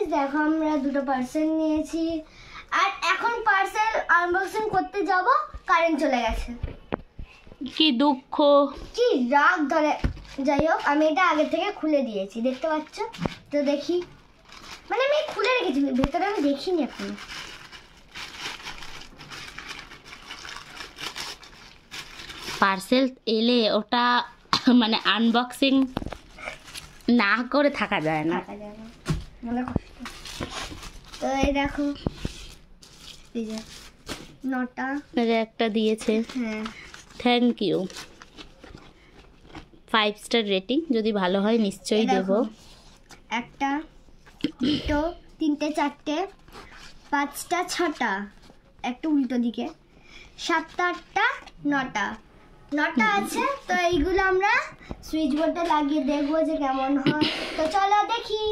Guys, দেখো আমরা দুটো পার্সেল নিয়েছি আর এখন পার্সেল আনবক্সিং করতে যাব, কারেন্ট চলে গেছে। কি দুঃখ, কি রাগ ধরে। যাই হোক, আমি এটা আগে থেকে খুলে দিয়েছি, দেখতে পাচ্ছ তো। দেখি, মানে আমি খুলে রেখেছি, ভেতরে আমি দেখিনি এখনো। পার্সেল এলে ওটা মানে আনবক্সিং না করে থাকা যায় না। মনে কষ্ট। তো এই দেখো, এই যে নটা একটা দিয়েছে। হ্যাঁ, থ্যাংক ইউ। 5 স্টার রেটিং, যদি ভালো হয় নিশ্চয়ই দেব। একটা, দুটো, তিনটে, চারটে, পাঁচটা, ছটা, একটা উল্টো দিকে, সাতটা, আটটা, নটা আছে। তো এইগুলো আমরা সুইচ বোর্ডে লাগিয়ে দেখবো যে কেমন হয়। তো চলো দেখি।